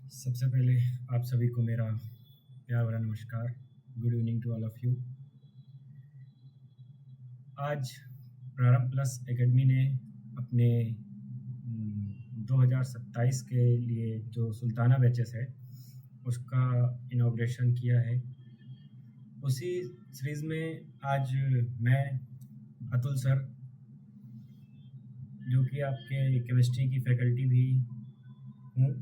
सबसे पहले आप सभी को मेरा प्यार भरा नमस्कार। Good evening to all of you. आज प्रारंभ प्लस एकेडमी ने अपने 2027 के लिए जो सुल्ताना बैचेस है उसका इनॉग्रेशन किया है। उसी सीरीज़ में आज मैं अतुल सर, जो कि आपके केमिस्ट्री की फैकल्टी भी हूँ,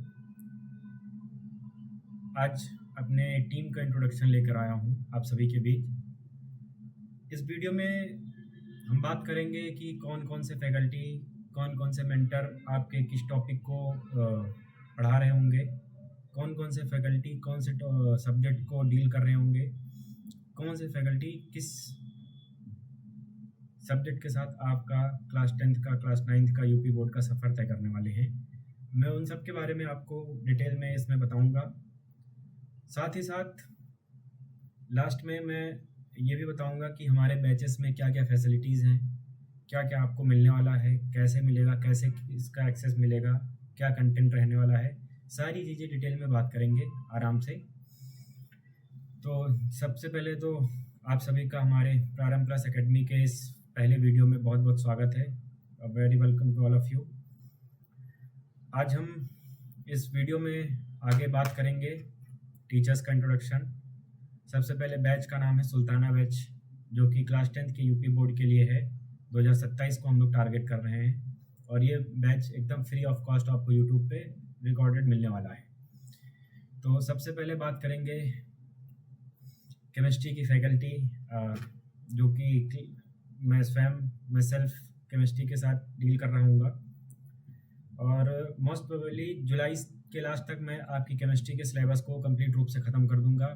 आज अपने टीम का इंट्रोडक्शन लेकर आया हूँ आप सभी के बीच। इस वीडियो में हम बात करेंगे कि कौन कौन से फैकल्टी, कौन कौन से मेंटर आपके किस टॉपिक को पढ़ा रहे होंगे, कौन कौन से फैकल्टी कौन से सब्जेक्ट को डील कर रहे होंगे, कौन से फैकल्टी किस सब्जेक्ट के साथ आपका क्लास 10th का, क्लास 9th का यूपी बोर्ड का सफ़र तय करने वाले हैं। मैं उन सब के बारे में आपको डिटेल में इसमें बताऊंगा। साथ ही साथ लास्ट में मैं ये भी बताऊंगा कि हमारे बैचेस में क्या क्या फैसिलिटीज़ हैं, क्या क्या आपको मिलने वाला है, कैसे मिलेगा, कैसे इसका एक्सेस मिलेगा, क्या कंटेंट रहने वाला है, सारी चीज़ें डिटेल में बात करेंगे आराम से। तो सबसे पहले तो आप सभी का हमारे प्रारंभ प्लस एकेडमी के इस पहले वीडियो में बहुत बहुत स्वागत है। Very welcome to all of you. आज हम इस वीडियो में आगे बात करेंगे टीचर्स का इंट्रोडक्शन। सबसे पहले बैच का नाम है सुल्ताना बैच, जो कि क्लास 10th के यूपी बोर्ड के लिए है। 2027 को हम लोग टारगेट कर रहे हैं और ये बैच एकदम फ्री ऑफ कॉस्ट आपको यूट्यूब पे रिकॉर्डेड मिलने वाला है। तो सबसे पहले बात करेंगे केमिस्ट्री की फैकल्टी, जो कि मैं सेल्फ केमिस्ट्री के साथ डील कर रहा हूँ और मोस्ट प्रोबेबली जुलाई के लास्ट तक मैं आपकी केमिस्ट्री के सिलेबस को कंप्लीट रूप से ख़त्म कर दूंगा।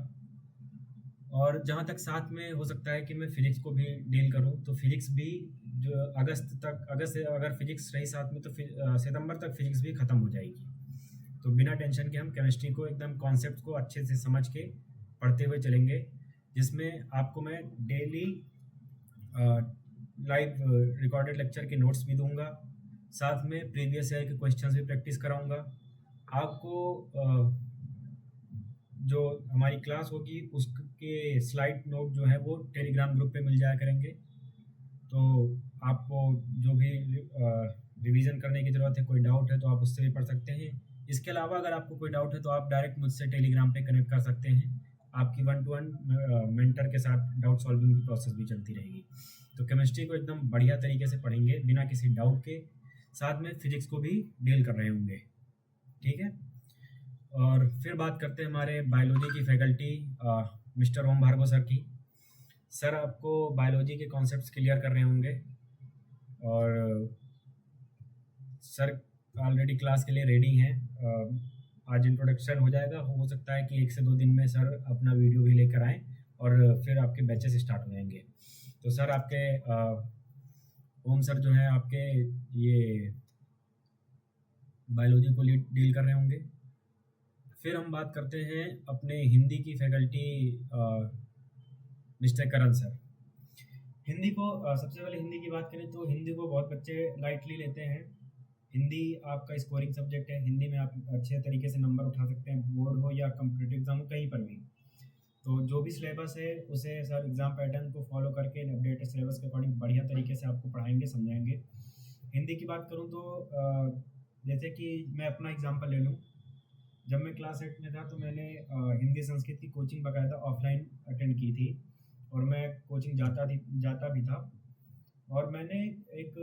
और जहाँ तक साथ में हो सकता है कि मैं फिजिक्स को भी डील करूँ, तो फिजिक्स भी जो अगस्त से अगर फिजिक्स रही साथ में तो सितंबर तक फिजिक्स भी ख़त्म हो जाएगी। तो बिना टेंशन के हम केमिस्ट्री को एकदम कॉन्सेप्ट को अच्छे से समझ के पढ़ते हुए चलेंगे, जिसमें आपको मैं डेली लाइव रिकॉर्डेड लेक्चर के नोट्स भी दूंगा, साथ में प्रीवियस ईयर के क्वेश्चंस भी प्रैक्टिस कराऊंगा। आपको जो हमारी क्लास होगी उसके स्लाइड नोट जो है वो टेलीग्राम ग्रुप पे मिल जाया करेंगे। तो आपको जो भी रिवीजन करने की ज़रूरत है, कोई डाउट है तो आप उससे भी पढ़ सकते हैं। इसके अलावा अगर आपको कोई डाउट है तो आप डायरेक्ट मुझसे टेलीग्राम पे कनेक्ट कर सकते हैं। आपकी 1-to-1 मेंटर के साथ डाउट सॉल्विंग की प्रोसेस भी चलती रहेगी। तो केमिस्ट्री को एकदम बढ़िया तरीके से पढ़ेंगे बिना किसी डाउट के, साथ में फिजिक्स को भी डील कर रहे होंगे, ठीक है। और फिर बात करते हैं हमारे बायोलॉजी की फैकल्टी मिस्टर ओम भार्गव सर की। सर आपको बायोलॉजी के कॉन्सेप्ट्स क्लियर कर रहे होंगे और सर ऑलरेडी क्लास के लिए रेडी हैं। आज इंट्रोडक्शन हो जाएगा, हो सकता है कि 1 से 2 दिन में सर अपना वीडियो भी लेकर आएँ और फिर आपके बैचेस स्टार्ट हो जाएंगे। तो सर आपके ओम सर जो है आपके ये बायोलॉजी को डील कर रहे होंगे। फिर हम बात करते हैं अपने हिंदी की फैकल्टी मिस्टर करण सर। हिंदी को सबसे पहले हिंदी की बात करें तो हिंदी को बहुत बच्चे लाइटली लेते हैं। हिंदी आपका स्कोरिंग सब्जेक्ट है, हिंदी में आप अच्छे तरीके से नंबर उठा सकते हैं, बोर्ड हो या कॉम्पिटिटिव एग्जाम हो, कहीं पर भी। तो जो भी सिलेबस है उसे सर एग्ज़ाम पैटर्न को फॉलो करके अपडेटेड सिलेबस के अकॉर्डिंग बढ़िया तरीके से आपको पढ़ाएंगे, समझाएंगे। हिंदी की बात करूँ तो जैसे कि मैं अपना एग्जाम्पल ले लूँ, जब मैं क्लास 8 में था तो मैंने हिंदी संस्कृत की कोचिंग बाकायदा ऑफलाइन अटेंड की थी और मैं कोचिंग जाता भी था। और मैंने एक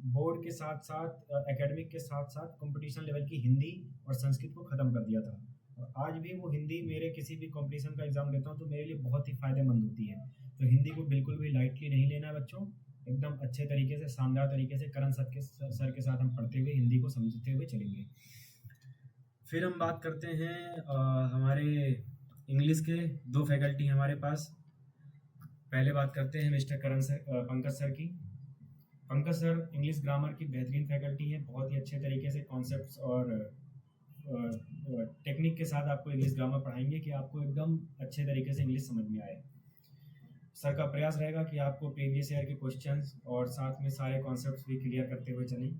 बोर्ड के साथ साथ एकेडमिक के साथ साथ कंपटीशन लेवल की हिंदी और संस्कृत को ख़त्म कर दिया था। और आज भी वो हिंदी मेरे किसी भी कंपटीशन का एग्ज़ाम देता हूँ तो मेरे लिए बहुत ही फ़ायदेमंद होती है। तो हिंदी को बिल्कुल भी लाइटली नहीं लेना है बच्चों, एकदम अच्छे तरीके से, शानदार तरीके से करण सर के साथ हम पढ़ते हुए हिंदी को समझते हुए चलेंगे। फिर हम बात करते हैं हमारे इंग्लिश के 2 फैकल्टी हमारे पास। पहले बात करते हैं मिस्टर पंकज सर की। पंकज सर इंग्लिश ग्रामर की बेहतरीन फैकल्टी है, बहुत ही अच्छे तरीके से कॉन्सेप्ट्स और टेक्निक के साथ आपको इंग्लिश ग्रामर पढ़ाएंगे कि आपको एकदम अच्छे तरीके से इंग्लिश समझ में आए। सर का प्रयास रहेगा कि आपको प्रीवियस ईयर के क्वेश्चंस और साथ में सारे कॉन्सेप्ट्स भी क्लियर करते हुए चलें,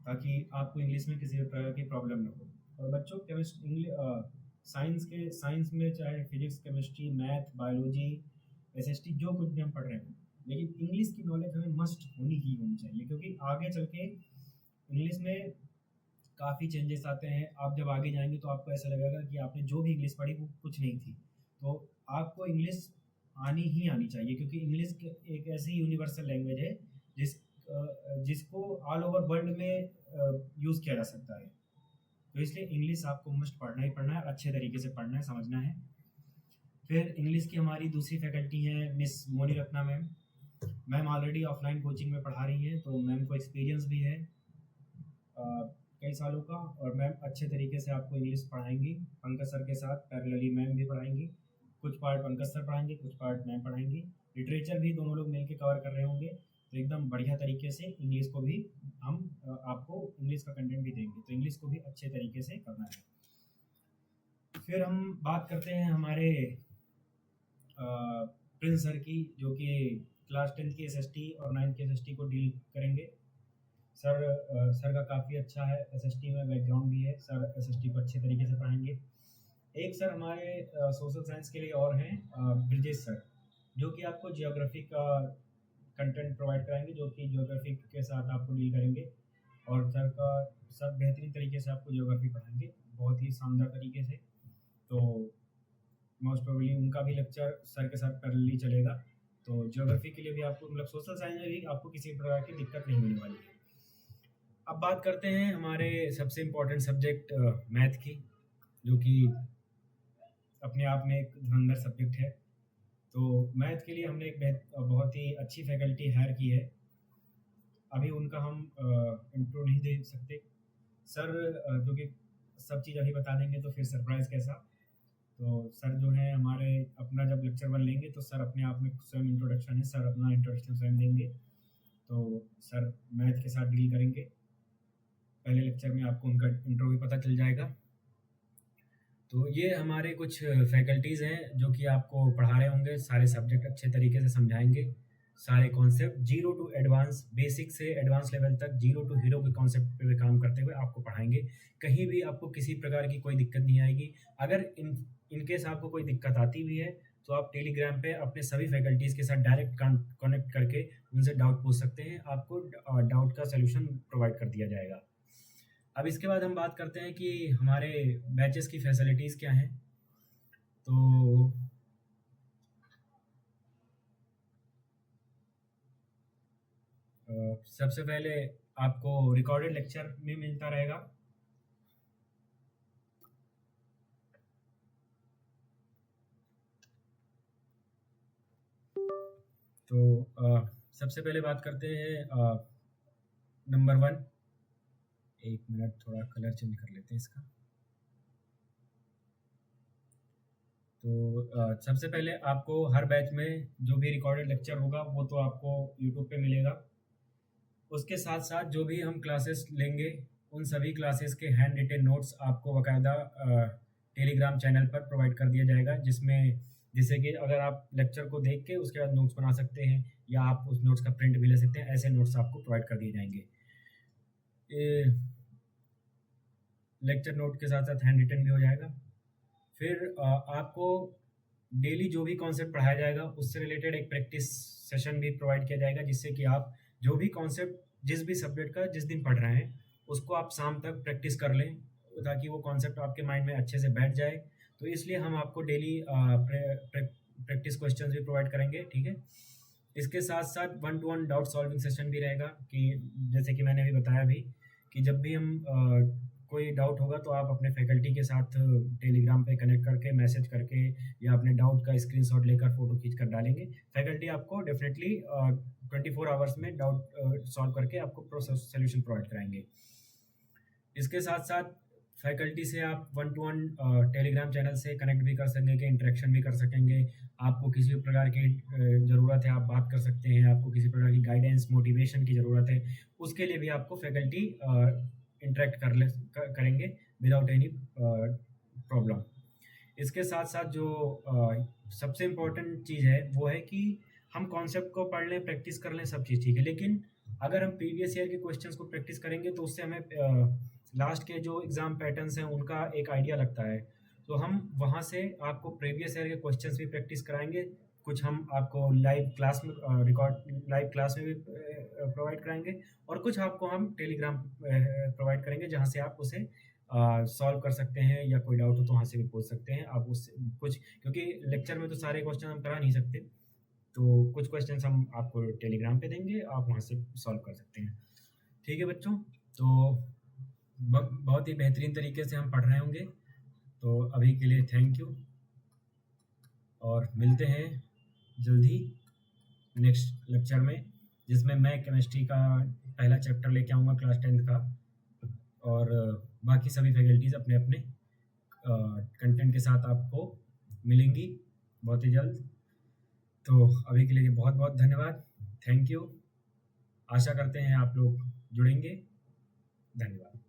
ताकि आपको इंग्लिश में किसी भी प्रकार की प्रॉब्लम न हो। और बच्चों केमिस्ट्री इंग्लिश साइंस में चाहे physics, chemistry, math, biology, SST जो कुछ भी हम पढ़ रहे हैं, लेकिन इंग्लिश की नॉलेज हमें मस्ट होनी ही होनी चाहिए, क्योंकि आगे चल के इंग्लिश में काफ़ी चेंजेस आते हैं। आप जब आगे जाएंगे तो आपको ऐसा लगेगा कि आपने जो भी इंग्लिश पढ़ी वो कुछ नहीं थी। तो आपको इंग्लिश आनी ही आनी चाहिए, क्योंकि इंग्लिश एक ऐसी यूनिवर्सल लैंग्वेज है जिसको ऑल ओवर वर्ल्ड में यूज़ किया जा सकता है। तो इसलिए इंग्लिश आपको मस्ट पढ़ना ही पढ़ना है, अच्छे तरीके से पढ़ना है, समझना है। फिर इंग्लिश की हमारी दूसरी फैकल्टी है miss Moni Ratna ma'am. Ma'am already offline coaching में पढ़ा रही हैं, तो मैम को एक्सपीरियंस भी है कई सालों का, और मैम अच्छे तरीके से आपको इंग्लिश पढ़ाएंगी। पंकज सर के साथ पैरेलली मैम भी पढ़ाएंगी, कुछ पार्ट पंकज सर पढ़ाएंगे, कुछ पार्ट मैम पढ़ाएंगी। लिटरेचर भी दोनों लोग मिलकर कवर कर रहे होंगे, तो एकदम बढ़िया तरीके से इंग्लिश को भी हम आपको इंग्लिश का कंटेंट भी देंगे, तो इंग्लिश को भी अच्छे तरीके से करना है। फिर हम बात करते हैं हमारे प्रिंस सर की, जो कि क्लास 10 की एसएसटी और 9th की एसएसटी को डील करेंगे। सर का काफ़ी अच्छा है, एसएसटी में बैकग्राउंड भी है, सर एसएसटी को अच्छे तरीके से पढ़ाएंगे। एक सर हमारे सोशल साइंस के लिए और हैं ब्रिजेश सर, जो कि आपको जियोग्राफी का कंटेंट प्रोवाइड कराएंगे, जो कि जियोग्राफी के साथ आपको डील करेंगे। और सर बेहतरीन तरीके से आपको जियोग्राफी पढ़ाएंगे, बहुत ही शानदार तरीके से। तो मोस्ट प्रोबेबली उनका भी लेक्चर सर के साथ पैरेलली चलेगा, तो जियोग्राफी के लिए भी आपको मतलब सोशल साइंस में भी आपको किसी प्रकार की दिक्कत नहीं होने वाली है। अब बात करते हैं हमारे सबसे इम्पोर्टेंट सब्जेक्ट मैथ की, जो कि अपने आप में एक धुरंधर सब्जेक्ट है। तो मैथ के लिए हमने एक बहुत ही अच्छी फैकल्टी हायर की है। अभी उनका हम इंट्रो नहीं दे सकते सर, क्योंकि सब चीज़ अभी बता देंगे तो फिर सरप्राइज़ कैसा। तो सर जो है हमारे अपना जब लेक्चर 1 लेंगे तो सर अपने आप में स्वयं इंट्रोडक्शन है, सर अपना इंट्रोडक्शन स्वयं देंगे। तो सर मैथ के साथ डील करेंगे, पहले लेक्चर में आपको उनका इंट्रो भी पता चल जाएगा। तो ये हमारे कुछ फैकल्टीज़ हैं जो कि आपको पढ़ा रहे होंगे, सारे सब्जेक्ट अच्छे तरीके से समझाएंगे, सारे कॉन्सेप्ट 0 टू एडवांस, बेसिक से एडवांस लेवल तक 0 टू हीरो के कॉन्सेप्ट पे काम करते हुए आपको पढ़ाएंगे। कहीं भी आपको किसी प्रकार की कोई दिक्कत नहीं आएगी। अगर इनकेस आपको कोई दिक्कत आती भी है तो आप टेलीग्राम पे अपने सभी फैकल्टीज़ के साथ डायरेक्ट कनेक्ट करके उनसे डाउट पूछ सकते हैं, आपको डाउट का सलूशन प्रोवाइड कर दिया जाएगा। अब इसके बाद हम बात करते हैं कि हमारे बैचेस की फैसिलिटीज़ क्या हैं। तो सबसे पहले आपको रिकॉर्डेड लेक्चर में मिलता रहेगा। तो सबसे पहले बात करते हैं नंबर 1। एक मिनट, थोड़ा कलर चेंज कर लेते हैं इसका। तो सबसे पहले आपको हर बैच में जो भी रिकॉर्डेड लेक्चर होगा वो तो आपको यूट्यूब पे मिलेगा। उसके साथ साथ जो भी हम क्लासेस लेंगे उन सभी क्लासेस के हैंड रिटेन नोट्स आपको बाकायदा टेलीग्राम चैनल पर प्रोवाइड कर दिया जाएगा, जिससे कि अगर आप लेक्चर को देख के उसके बाद नोट्स बना सकते हैं या आप उस नोट्स का प्रिंट भी ले सकते हैं, ऐसे नोट्स आपको प्रोवाइड कर दिए जाएंगे। लेक्चर नोट के साथ साथ हैंड रिटन भी हो जाएगा। फिर आपको डेली जो भी कॉन्सेप्ट पढ़ाया जाएगा उससे रिलेटेड एक प्रैक्टिस सेशन भी प्रोवाइड किया जाएगा, जिससे कि आप जो भी कॉन्सेप्ट जिस भी सब्जेक्ट का जिस दिन पढ़ रहे हैं उसको आप शाम तक प्रैक्टिस कर लें, ताकि वो कॉन्सेप्ट आपके माइंड में अच्छे से बैठ जाए। तो इसलिए हम आपको डेली प्रैक्टिस क्वेश्चंस भी प्रोवाइड करेंगे, ठीक है। इसके साथ साथ 1-to-1 डाउट सॉल्विंग सेशन भी रहेगा, कि जैसे कि मैंने भी बताया भी कि जब भी हम कोई डाउट होगा तो आप अपने फैकल्टी के साथ टेलीग्राम पे कनेक्ट करके मैसेज करके या अपने डाउट का स्क्रीनशॉट लेकर फ़ोटो खींच कर डालेंगे। फैकल्टी आपको डेफिनेटली 24 आवर्स में डाउट सॉल्व करके आपको सोल्यूशन प्रोवाइड कराएंगे। इसके साथ साथ फैकल्टी से आप 1-to-1 टेलीग्राम चैनल से कनेक्ट भी कर सकेंगे, इंटरेक्शन भी कर सकेंगे। आपको किसी प्रकार की ज़रूरत है आप बात कर सकते हैं, आपको किसी प्रकार की गाइडेंस मोटिवेशन की ज़रूरत है उसके लिए भी आपको फैकल्टी इंटरेक्ट करेंगे विदाउट एनी प्रॉब्लम। इसके साथ साथ जो सबसे इम्पोर्टेंट चीज़ है वो है कि हम कॉन्सेप्ट को पढ़ लें, प्रैक्टिस कर लें, सब चीज़ ठीक है, लेकिन अगर हम प्रीवियस ईयर के क्वेश्चंस को प्रैक्टिस करेंगे तो उससे हमें लास्ट के जो एग्ज़ाम पैटर्न्स हैं उनका एक आइडिया लगता है। तो हम वहाँ से आपको प्रीवियस ईयर के क्वेश्चंस भी प्रैक्टिस कराएँगे, कुछ हम आपको लाइव क्लास में लाइव क्लास में भी प्रोवाइड कराएँगे, और कुछ आपको हम टेलीग्राम प्रोवाइड करेंगे जहाँ से आप उसे सॉल्व कर सकते हैं, या कोई डाउट हो तो वहाँ से भी पूछ सकते हैं आप उससे कुछ, क्योंकि लेक्चर में तो सारे क्वेश्चन हम करा नहीं सकते, तो कुछ क्वेश्चंस हम आपको टेलीग्राम पे देंगे, आप वहाँ से सॉल्व कर सकते हैं। ठीक है बच्चों, तो बहुत ही बेहतरीन तरीके से हम पढ़ रहे होंगे। तो अभी के लिए थैंक यू, और मिलते हैं जल्दी नेक्स्ट लेक्चर में, जिसमें मैं केमिस्ट्री का पहला चैप्टर लेके आऊँगा क्लास 10th का, और बाकी सभी फैकल्टीज़ अपने अपने कंटेंट के साथ आपको मिलेंगी बहुत ही जल्द। तो अभी के लिए बहुत बहुत धन्यवाद, थैंक यू। आशा करते हैं आप लोग जुड़ेंगे। धन्यवाद।